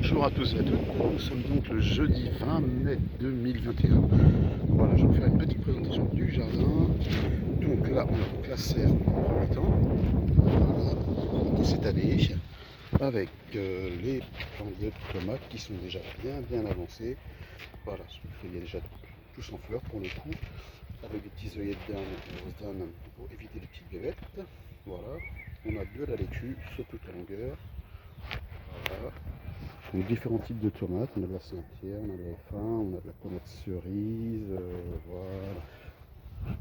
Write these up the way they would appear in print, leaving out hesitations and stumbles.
Bonjour à tous et à toutes, nous sommes donc le jeudi 20 mai 2021. Voilà, je vais faire une petite présentation du jardin. Donc là, on a la serre en premier temps, voilà, de cette année, avec les plants de tomates qui sont déjà bien avancés. Voilà, il y a déjà tous en fleurs pour le coup, avec des petits œillets de dame pour éviter les petites bébêtes. Voilà, on a de la laitue sur toute la longueur. Voilà. Donc différents types de tomates, on a de la Saint-Pierre, on a de la F1, on a de la tomate cerise, voilà.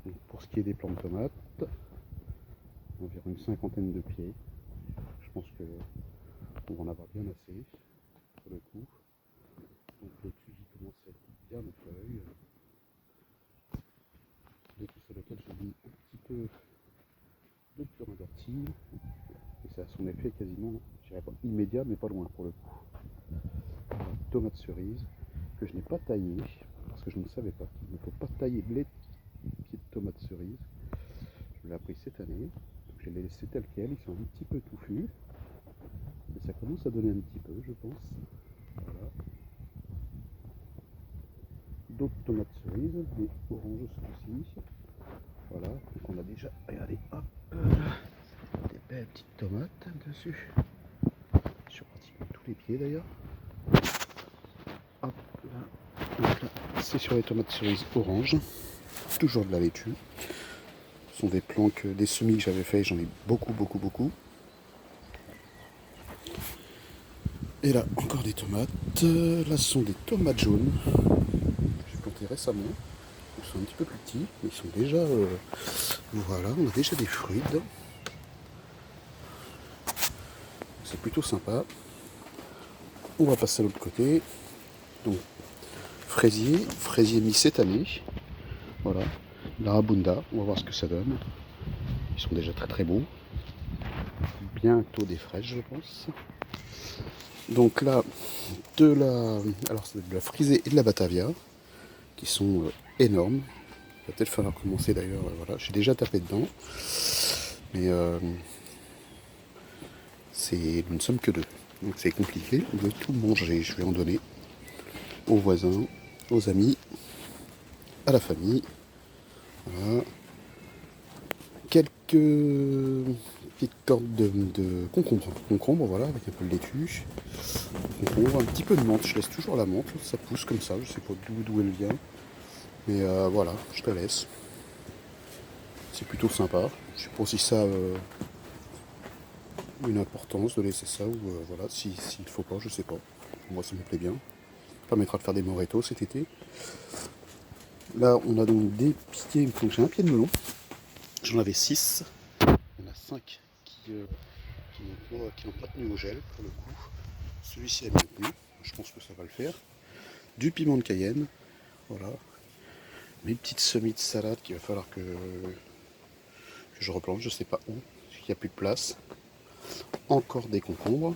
Donc pour ce qui est des plants de tomates, environ une cinquantaine de pieds. Je pense qu'on va en avoir bien assez pour le coup. Donc les tuiles commencent à être bien en feuilles. Les tuiles sur lesquelles j'ai mis un petit peu de purin d'ortie. Et ça a son effet quasiment, je dirais pas immédiat, mais pas loin pour le coup. Tomate cerise que je n'ai pas taillé parce que je ne savais pas qu'il ne faut pas tailler les petites tomates cerises. Je l'ai appris cette année, donc je les ai laissés tels quels. Ils sont un petit peu touffus, mais ça commence à donner un petit peu, je pense. Voilà. D'autres tomates cerises, des oranges aussi. Voilà, donc on a déjà, regardez, hop, des belles petites tomates dessus, sur pratiquement tous les pieds d'ailleurs. Hop là, donc là, c'est sur les tomates cerises oranges, toujours de la laitue. Ce sont des plants des semis que j'avais fait, j'en ai beaucoup. Et là, encore des tomates. Là, ce sont des tomates jaunes. J'ai planté récemment. Ils sont un petit peu plus petits, mais ils sont déjà... voilà, on a déjà des fruits dedans. C'est plutôt sympa. On va passer à l'autre côté. Donc, fraisier mis cette année. Voilà, la Rabunda, on va voir ce que ça donne. Ils sont déjà très beaux. Bientôt des fraises, je pense. Donc là, alors c'est de la frisée et de la batavia, qui sont énormes. Il va peut-être falloir commencer d'ailleurs, voilà, j'ai déjà tapé dedans. Mais nous ne sommes que deux. Donc c'est compliqué de tout manger. Je vais en donner aux voisins, aux amis, à la famille. Voilà. Quelques petites cordes de concombre, voilà, avec un peu de laitue. Concombre, un petit peu de menthe, je laisse toujours la menthe, ça pousse comme ça, je sais pas d'où elle vient. Mais voilà, je te laisse. C'est plutôt sympa. Je sais pas si ça a une importance de laisser ça ou voilà, s'il faut pas, je sais pas. Moi ça me plaît bien. Ça permettra de faire des moretos cet été. Là on a donc des pieds, donc j'ai un pied de melon. J'en avais 6. Il y en a 5 qui n'ont pas tenu au gel pour le coup. Celui-ci a bien tenu, je pense que ça va le faire. Du piment de Cayenne, voilà. Mes petites semis de salade qu'il va falloir que je replante, je sais pas où, parce qu'il n'y a plus de place. Encore des concombres,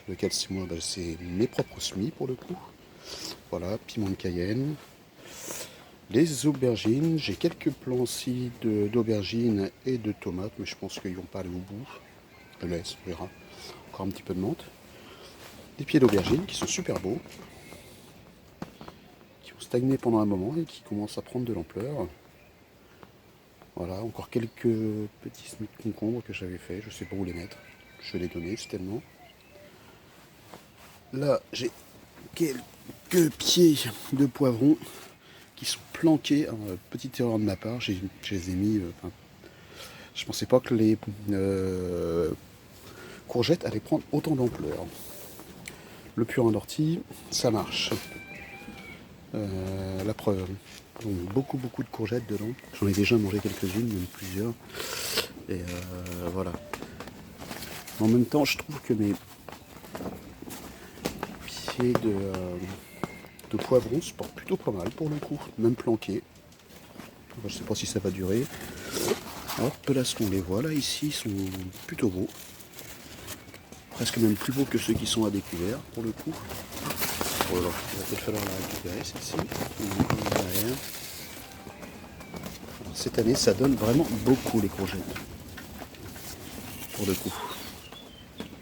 lequel c'est moi, c'est mes propres semis pour le coup. Voilà, piment de Cayenne. Les aubergines, j'ai quelques plants aussi d'aubergines et de tomates, mais je pense qu'ils vont pas aller au bout. Je laisse, on verra. Encore un petit peu de menthe. Des pieds d'aubergines qui sont super beaux, qui ont stagné pendant un moment et qui commencent à prendre de l'ampleur. Voilà, encore quelques petits semis de concombre que j'avais fait, je sais pas où les mettre. Je vais les donner certainement. Là, j'ai quelques pieds de poivrons qui sont planqués. Alors, petite erreur de ma part, je les ai mis. Je pensais pas que les courgettes allaient prendre autant d'ampleur. Le purin d'ortie, ça marche. La preuve. Donc, beaucoup de courgettes dedans. J'en ai déjà mangé quelques-unes, même plusieurs. Et voilà. En même temps, je trouve que mes pieds de poivron se portent plutôt pas mal pour le coup, même planqués. Je sais pas si ça va durer. Hop, là, ce qu'on les voit là ici, ils sont plutôt beaux. Presque même plus beaux que ceux qui sont à découvert pour le coup. Voilà, il va peut-être falloir la récupérer celle-ci. Cette année, ça donne vraiment beaucoup les courgettes. Pour le coup.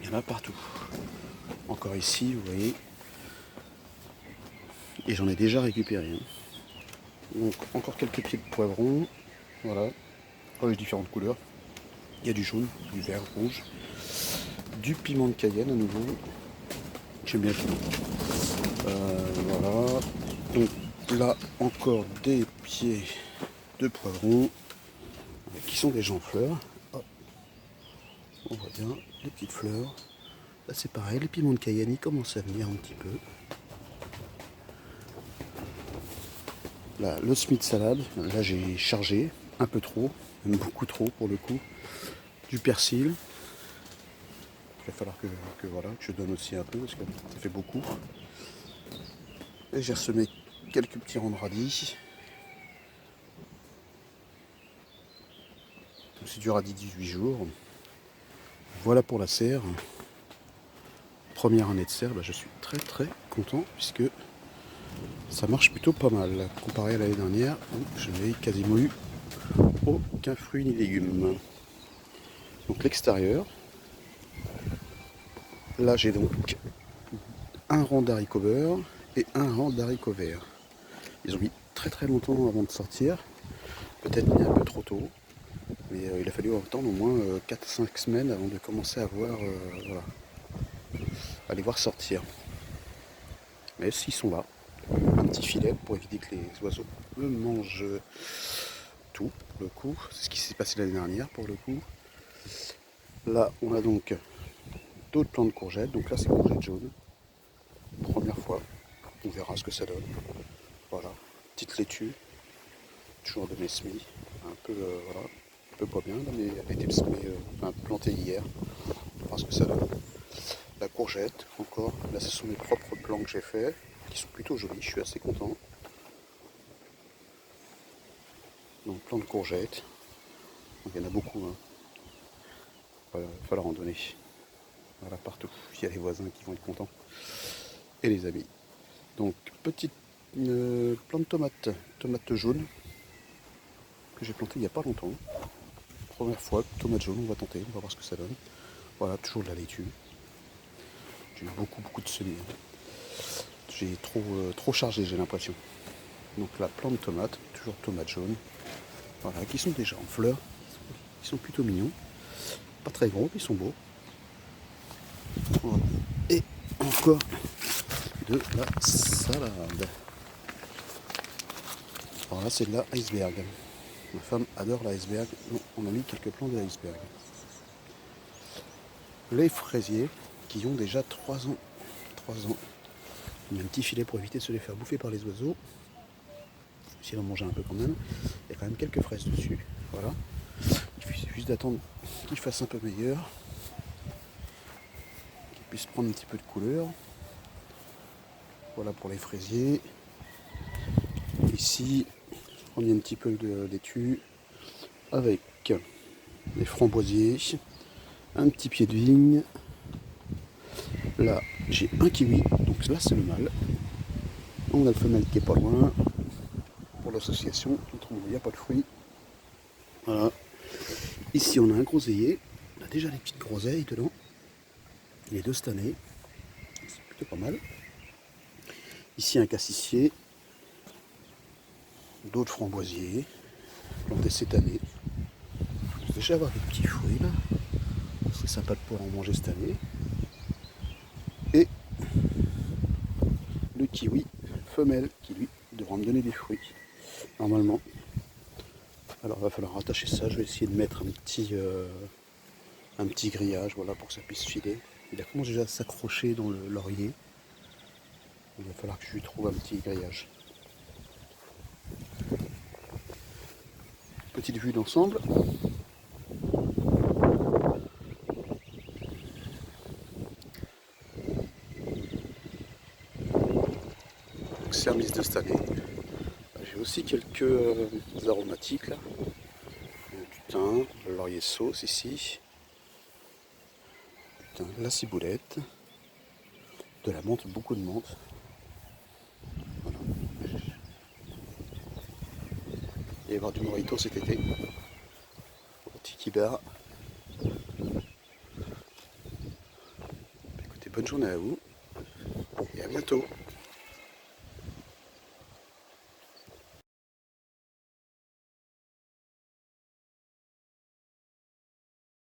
y en a partout. Encore ici, vous voyez. Et j'en ai déjà récupéré. Donc encore quelques pieds de poivron. Voilà. Avec différentes couleurs. Il y a du jaune, du vert, rouge. Du piment de Cayenne à nouveau. J'aime bien le piment. Voilà. Donc là encore des pieds de poivron qui sont déjà en fleurs. Hop. On voit bien les petites fleurs. Là c'est pareil, les piments de Cayenne ils commencent à venir un petit peu. Là le Smith salade, là j'ai chargé un peu trop, même beaucoup trop pour le coup. Du persil. Il va falloir que voilà, que je donne aussi un peu parce que ça fait beaucoup. Et j'ai ressemé quelques petits ronds de radis. C'est du radis 18 jours. Voilà pour la serre. Première année de serre, je suis très très content puisque ça marche plutôt pas mal. Comparé à l'année dernière où je n'ai quasiment eu aucun fruit ni légumes. Donc l'extérieur. Là j'ai donc un rang d'haricots beurre et un rang d'haricots verts. Ils ont mis très très longtemps avant de sortir. Peut-être mis un peu trop tôt. Mais il a fallu attendre au moins 4-5 semaines avant de commencer à voir, voilà, à les voir sortir. Mais s'ils sont là, un petit filet pour éviter que les oiseaux me mangent tout, pour le coup. C'est ce qui s'est passé l'année dernière, pour le coup. Là, on a donc d'autres plants de courgettes. Donc là, c'est courgettes jaunes. Première fois. On verra ce que ça donne. Voilà. Petite laitue. Toujours de mes semis. Un peu, voilà. Un peu pas bien, là, mais elle a été plantée hier. On verra ce que ça donne. La courgette, encore. Là, ce sont mes propres plants que j'ai faits, qui sont plutôt jolis. Je suis assez content. Donc, plants de courgettes. Donc, il y en a beaucoup. Hein. Il va falloir en donner. Voilà, partout. Il y a les voisins qui vont être contents. Et les amis. Donc, petite plante de tomate jaune, que j'ai planté il n'y a pas longtemps. Première fois, tomate jaune, on va tenter, on va voir ce que ça donne. Voilà, toujours de la laitue. J'ai eu beaucoup de semis. J'ai trop chargé, j'ai l'impression. Donc la plante de tomate, toujours tomate jaune. Voilà, qui sont déjà en fleurs. Ils sont plutôt mignons. Pas très gros, mais ils sont beaux. Voilà. Et encore de la salade. Alors là, c'est de la iceberg. Ma femme adore l'iceberg. On a mis quelques plants de l'iceberg. Les fraisiers qui ont déjà 3 ans. 3 ans. Il y a un petit filet pour éviter de se les faire bouffer par les oiseaux. Si on en mange un peu quand même. Il y a quand même quelques fraises dessus. Voilà. Il suffit juste d'attendre qu'il fasse un peu meilleur. Qu'il puisse prendre un petit peu de couleur. Voilà pour les fraisiers. Ici, on y a un petit peu de laitue avec des framboisiers, un petit pied de vigne. Là, j'ai un kiwi, donc là c'est le mâle. On a le femelle qui est pas loin. Pour l'association, il n'y a pas de fruits. Voilà. Ici, on a un groseillier. On a déjà des petites groseilles dedans. Les deux cette année. C'est plutôt pas mal. Ici, un cassissier. D'autres framboisiers. Plantés cette année. Je vais déjà avoir des petits fruits là. C'est sympa de pouvoir en manger cette année. Et le kiwi femelle qui lui devra me donner des fruits. Normalement. Alors il va falloir rattacher ça. Je vais essayer de mettre un petit grillage, voilà, pour que ça puisse filer. Il a commencé déjà à s'accrocher dans le laurier. Il va falloir que je lui trouve un petit grillage. Petite vue d'ensemble. Service de cette année. J'ai aussi quelques aromatiques là. Du thym, le laurier sauce ici. Du thym, la ciboulette. De la menthe, beaucoup de menthe. Voilà. Il va y avoir du mojito cet été. Au tiki bar. bonne journée à vous et à bientôt.